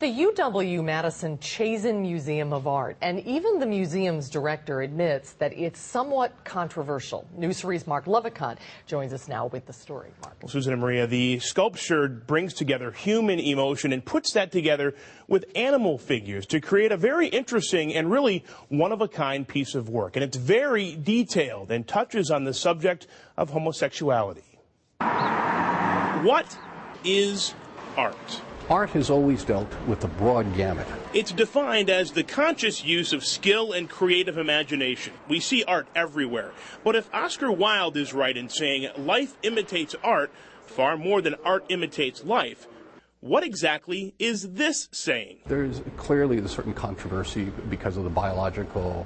The UW-Madison Chazen Museum of Art, and even the museum's director admits that it's somewhat controversial. News 3's Marc Lovicott joins us now with the story. Mark. Well, Susan and Maria, the sculpture brings together human emotion and puts that together with animal figures to create a very interesting and really one-of-a-kind piece of work. And it's very detailed and touches on the subject of homosexuality. What is art? Art has always dealt with the broad gamut. It's defined as the conscious use of skill and creative imagination. We see art everywhere. But if Oscar Wilde is right in saying life imitates art far more than art imitates life, what exactly is this saying? There's clearly a certain controversy because of the biological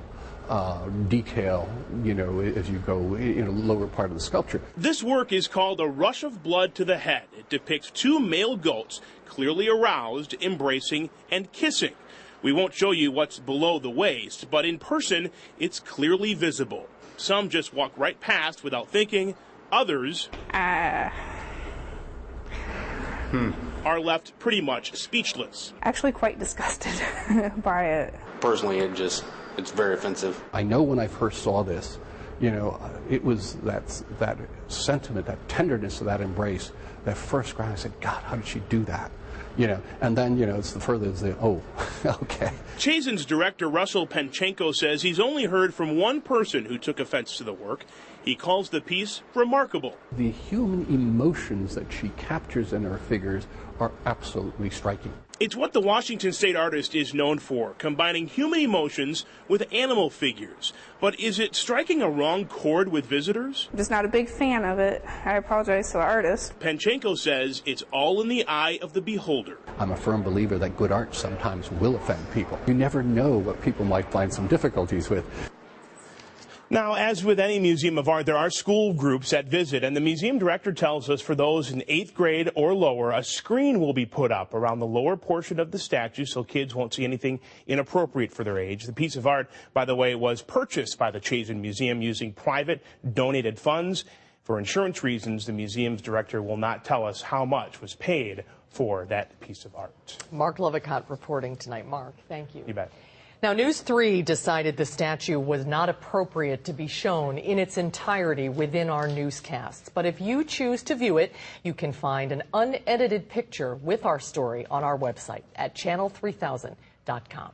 detail, as you go in a lower part of the sculpture. This work is called A Rush of Blood to the Head. It depicts two male goats, clearly aroused, embracing and kissing. We won't show you what's below the waist, but in person, it's clearly visible. Some just walk right past without thinking. Others are left pretty much speechless. Actually quite disgusted by it. Personally, it's very offensive. I know when I first saw this, it was that sentiment, that tenderness of that embrace, that first cry. I said, God, how did she do that? And then, it's the further, oh, okay. Chazen's director, Russell Penchenko, says he's only heard from one person who took offense to the work. He calls the piece remarkable. The human emotions that she captures in her figures are absolutely striking. It's what the Washington State artist is known for, combining human emotions with animal figures. But is it striking a wrong chord with visitors? I'm just not a big fan of it. I apologize to the artist. Penchenko says it's all in the eye of the beholder. I'm a firm believer that good art sometimes will offend people. You never know what people might find some difficulties with. Now, as with any museum of art, there are school groups that visit, and the museum director tells us for those in 8th grade or lower, a screen will be put up around the lower portion of the statue so kids won't see anything inappropriate for their age. The piece of art, by the way, was purchased by the Chazen Museum using private donated funds. For insurance reasons, the museum's director will not tell us how much was paid for that piece of art. Marc Lovicott reporting tonight. Mark, thank you. You bet. Now, News 3 decided the statue was not appropriate to be shown in its entirety within our newscasts. But if you choose to view it, you can find an unedited picture with our story on our website at channel3000.com.